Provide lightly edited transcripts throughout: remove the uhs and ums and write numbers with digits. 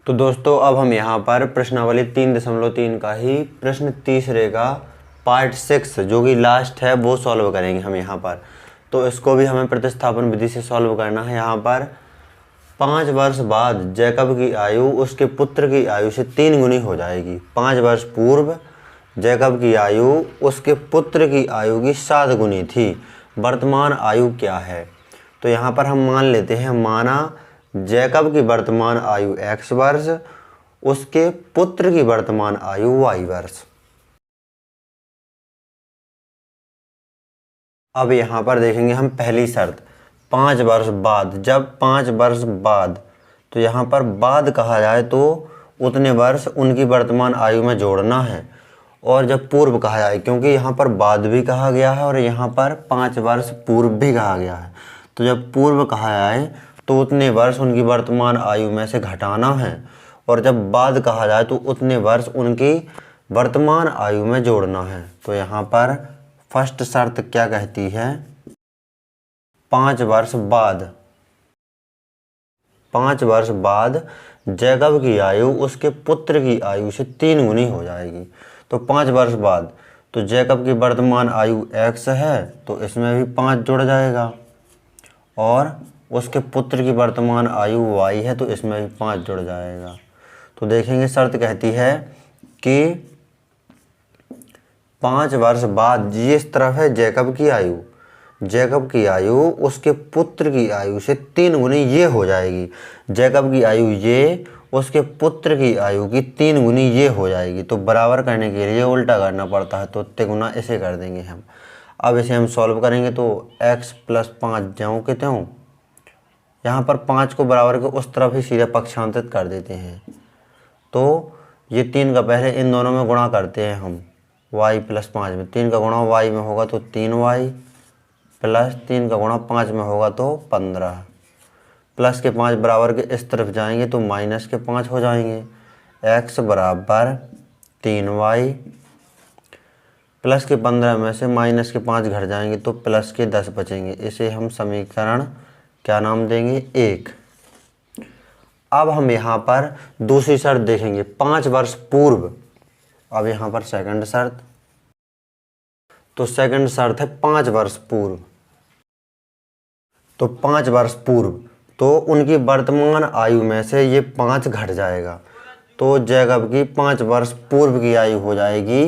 तो दोस्तों अब हम यहाँ पर प्रश्नावली 3.3 का ही प्रश्न तीसरे का पार्ट 6 जो कि लास्ट है वो सॉल्व करेंगे हम यहाँ पर। तो इसको भी हमें प्रतिस्थापन विधि से सॉल्व करना है। यहाँ पर 5 वर्ष बाद जैकब की आयु उसके पुत्र की आयु से 3 गुनी हो जाएगी। 5 वर्ष पूर्व जैकब की आयु उसके पुत्र की आयु की 7 गुनी थी। वर्तमान आयु क्या है? तो यहाँ पर हम मान लेते हैं, माना जैकब की वर्तमान आयु x वर्ष, उसके पुत्र की वर्तमान आयु y वर्ष। अब यहाँ पर देखेंगे हम पहली शर्त 5 वर्ष बाद। जब 5 वर्ष बाद, तो यहाँ पर बाद कहा जाए तो उतने वर्ष उनकी वर्तमान आयु में जोड़ना है। और जब पूर्व कहा जाए, क्योंकि यहाँ पर बाद भी कहा गया है और यहाँ पर 5 वर्ष पूर्व भी कहा गया है, तो जब पूर्व कहा जाए तो उतने वर्ष उनकी वर्तमान आयु में से घटाना है। और जब बाद कहा जाए तो उतने वर्ष उनकी वर्तमान आयु में जोड़ना है। तो यहाँ पर फर्स्ट शर्त क्या कहती है? 5 वर्ष बाद, 5 वर्ष बाद जैकब की आयु उसके पुत्र की आयु से 3 गुनी हो जाएगी। तो 5 वर्ष बाद, तो जैकब की वर्तमान आयु x है तो इसमें भी 5 जुड़ जाएगा, और उसके पुत्र की वर्तमान आयु y है तो इसमें भी 5 जुड़ जाएगा। तो देखेंगे शर्त कहती है कि 5 वर्ष बाद, ये इस तरफ है जैकब की आयु, जैकब की आयु उसके पुत्र की आयु से 3 गुनी ये हो जाएगी। जैकब की आयु ये, उसके पुत्र की आयु की 3 गुनी ये हो जाएगी। तो बराबर करने के लिए उल्टा करना पड़ता है, तो तिगुना इसे कर देंगे हम। अब इसे हम सॉल्व करेंगे तो x + 5 ज्यों के त्यों, यहाँ पर 5 को बराबर के उस तरफ ही सीधे पक्षांतरित कर देते हैं। तो ये 3 का पहले इन दोनों में गुणा करते हैं हम, y + 5 में। 3 का गुणा y में होगा तो 3y, प्लस 3 का गुणा 5 में होगा तो 15। प्लस के 5 बराबर के इस तरफ जाएंगे तो माइनस के 5 हो जाएंगे। x बराबर 3y, प्लस के 15 में से माइनस के 5 घट जाएंगे तो प्लस के 10 बचेंगे। इसे हम समीकरण क्या नाम देंगे? 1। अब हम यहाँ पर दूसरी शर्त देखेंगे, 5 वर्ष पूर्व। अब यहाँ पर सेकंड शर्त, तो सेकंड शर्त है 5 वर्ष पूर्व। तो 5 वर्ष पूर्व, तो उनकी वर्तमान आयु में से ये 5 घट जाएगा। तो जैकब की 5 वर्ष पूर्व की आयु हो जाएगी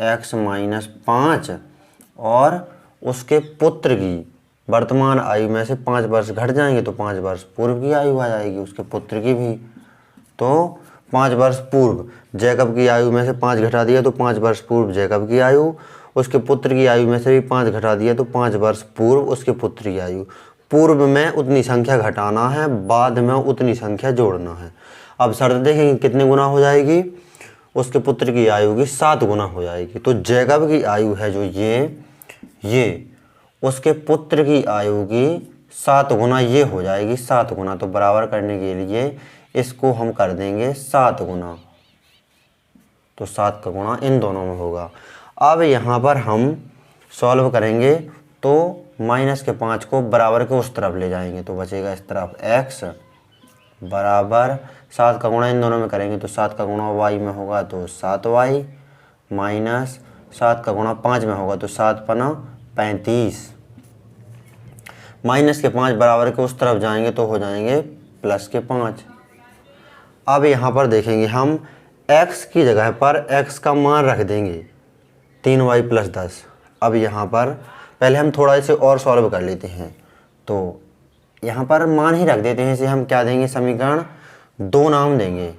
x - 5, और उसके पुत्र की वर्तमान आयु में से 5 वर्ष घट जाएंगे तो 5 वर्ष पूर्व की आयु आ जाएगी, उसके पुत्र की भी। तो 5 वर्ष पूर्व जैकब की आयु में से 5 घटा दिया तो 5 वर्ष पूर्व जैकब की आयु, उसके पुत्र की आयु में से भी 5 घटा दिया तो 5 वर्ष पूर्व उसके पुत्र की आयु। पूर्व में उतनी संख्या घटाना है, बाद में उतनी संख्या जोड़ना है। अब शर्त देखेंगे कितने गुना हो जाएगी? उसके पुत्र की आयु की 7 गुना हो जाएगी। तो जैकब की आयु है जो ये उसके पुत्र की आयु की 7 गुना ये हो जाएगी, 7 गुना। तो बराबर करने के लिए इसको हम कर देंगे 7 गुना, तो 7 का गुणा इन दोनों में होगा। अब यहाँ पर हम सॉल्व करेंगे तो माइनस के 5 को बराबर के उस तरफ ले जाएंगे तो बचेगा इस तरफ x बराबर 7 का गुणा इन दोनों में करेंगे तो 7 का गुणा y में होगा तो 7y, माइनस 7 का गुणा 5 में होगा तो 7 × 5 = 35। माइनस के 5 बराबर के उस तरफ जाएंगे तो हो जाएंगे प्लस के 5। अब यहाँ पर देखेंगे हम x की जगह पर x का मान रख देंगे 3y + 10। अब यहाँ पर पहले हम थोड़ा इसे और सॉल्व कर लेते हैं, तो यहाँ पर मान ही रख देते हैं। इसे हम क्या देंगे? समीकरण 2 नाम देंगे।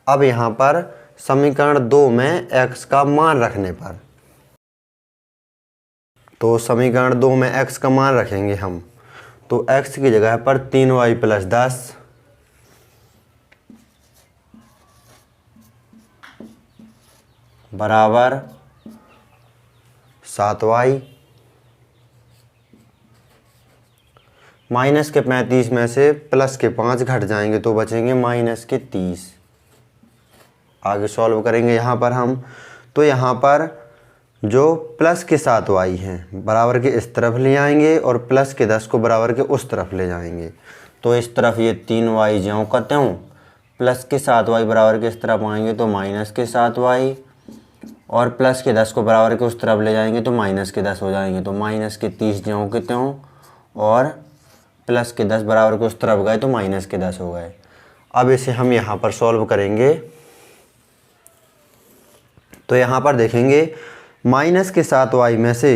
अब यहाँ पर समीकरण 2 में x का मान रखने पर, तो समीकरण 2 में x का मान रखेंगे हम, तो x की जगह पर 3y + 10 बराबर 7y, माइनस के 35 में से प्लस के 5 घट जाएंगे तो बचेंगे माइनस के 30। आगे सॉल्व करेंगे यहाँ पर हम, तो यहाँ पर जो प्लस के 7y हैं बराबर के इस तरफ ले आएंगे और प्लस के 10 को बराबर के उस तरफ ले जाएंगे। तो इस तरफ ये 3y ज्यों का त्यों, प्लस के 7y बराबर के इस तरफ आएंगे तो माइनस के 7y, और प्लस के 10 को बराबर के उस तरफ ले जाएंगे तो माइनस के 10 हो जाएंगे। तो माइनस के 30 ज्यों के त्यों, और प्लस के 10 बराबर के उस तरफ गए तो माइनस के 10 हो गए। अब इसे हम यहाँ पर सॉल्व करेंगे तो यहाँ पर देखेंगे माइनस के 7y में से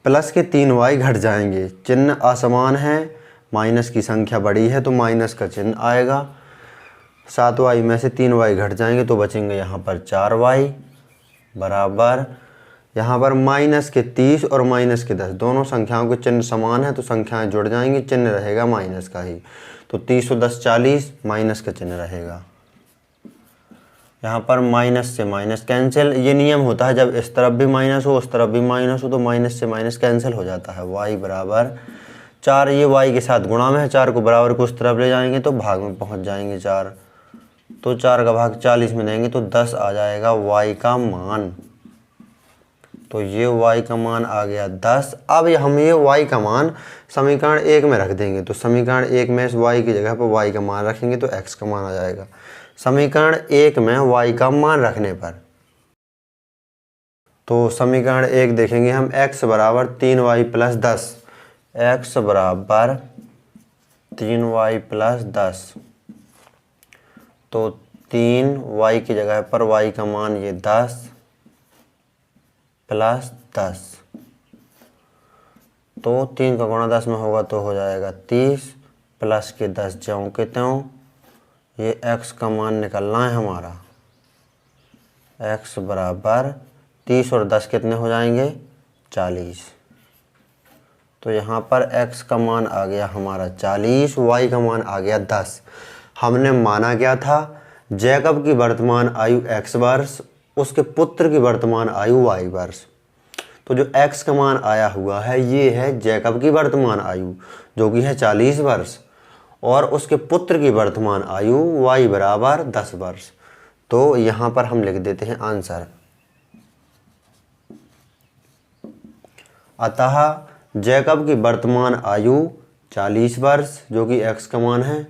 प्लस के 3y घट जाएंगे। चिन्ह असमान है, माइनस की संख्या बड़ी है तो माइनस का चिन्ह आएगा। 7y में से 3y घट जाएंगे तो बचेंगे यहाँ पर 4y बराबर, यहाँ पर माइनस के 30 और माइनस के 10 दोनों संख्याओं के चिन्ह समान है तो संख्याएं जुड़ जाएंगी, चिन्ह रहेगा माइनस का ही। तो 30 और 10 40, माइनस का चिन्ह रहेगा। यहाँ पर माइनस से माइनस कैंसिल, ये नियम होता है जब इस तरफ भी माइनस हो उस तरफ भी माइनस हो तो माइनस से माइनस कैंसिल हो जाता है। y बराबर 4, ये y के साथ गुणा में है, 4 को बराबर को उस तरफ ले जाएंगे तो भाग में पहुँच जाएंगे 4, तो 4 का भाग 40 में देंगे तो 10 आ जाएगा y का मान। तो ये y का मान आ गया 10। अब हम ये y का मान समीकरण 1 में रख देंगे, तो समीकरण 1 में इस y की जगह पर y का मान रखेंगे तो x का मान आ जाएगा। समीकरण 1 में y का मान रखने पर तो समीकरण 1 देखेंगे हम, x बराबर 3y प्लस 10, x बराबर 3y प्लस 10, तो 3y की जगह पर y का मान ये 10 प्लस 10, तो 3 का गुणा 10 में होगा तो हो जाएगा 30, प्लस के 10 ज्यों के त्यों, ये x का मान निकलना है हमारा। x बराबर 30 और 10 कितने हो जाएंगे 40, तो यहाँ पर x का मान आ गया हमारा 40, y का मान आ गया 10। हमने माना क्या था, जैकब की वर्तमान आयु x वर्ष, उसके पुत्र की वर्तमान आयु y वर्ष। तो जो x का मान आया हुआ है ये है जैकब की वर्तमान आयु जो कि है 40 वर्ष, और उसके पुत्र की वर्तमान आयु y बराबर 10 वर्ष। तो यहाँ पर हम लिख देते हैं आंसर। अतः जैकब की वर्तमान आयु 40 वर्ष जो कि x का मान है,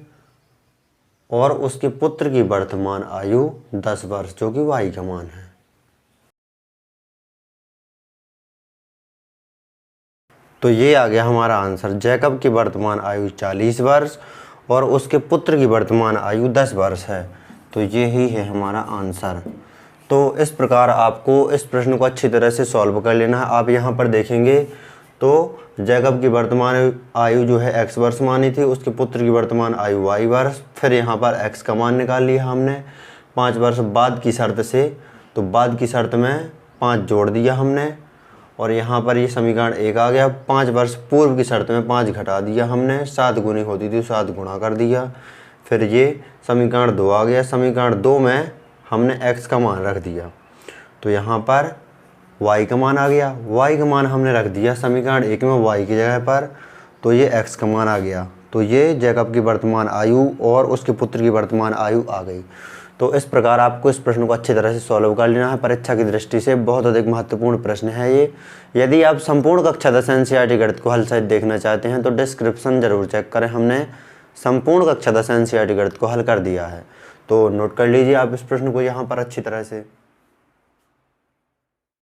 और उसके पुत्र की वर्तमान आयु 10 वर्ष जो कि y का मान है। तो ये आ गया हमारा आंसर, जैकब की वर्तमान आयु 40 वर्ष और उसके पुत्र की वर्तमान आयु 10 वर्ष है। तो ये ही है हमारा आंसर। तो इस प्रकार आपको इस प्रश्न को अच्छी तरह से सॉल्व कर लेना है। आप यहाँ पर देखेंगे तो जैकब की वर्तमान आयु जो है x वर्ष मानी थी, उसके पुत्र की वर्तमान आयु y वर्ष, फिर यहाँ पर x का मान निकाल लिया हमने 5 वर्ष बाद की शर्त से, तो बाद की शर्त में 5 जोड़ दिया हमने, और यहाँ पर ये समीकरण 1 आ गया। 5 वर्ष पूर्व की शर्त में 5 घटा दिया हमने, 7 गुनी होती थी 7 गुणा कर दिया, फिर ये समीकरण 2 आ गया। समीकरण 2 में हमने x का मान रख दिया, तो यहाँ पर y का मान आ गया। y का मान हमने रख दिया समीकरण 1 में y की जगह पर, तो ये x का मान आ गया। तो ये जैकब की वर्तमान आयु और उसके पुत्र की वर्तमान आयु आ गई। तो इस प्रकार आपको इस प्रश्न को अच्छी तरह से सॉल्व कर लेना है। परीक्षा की दृष्टि से बहुत अधिक महत्वपूर्ण प्रश्न है ये। यदि आप संपूर्ण कक्षा 10 NCERT गणित को हल सहित देखना चाहते हैं तो डिस्क्रिप्शन जरूर चेक करें, हमने संपूर्ण कक्षा 10 NCERT गणित को हल कर दिया है। तो नोट कर लीजिए आप इस प्रश्न को यहाँ पर अच्छी तरह से।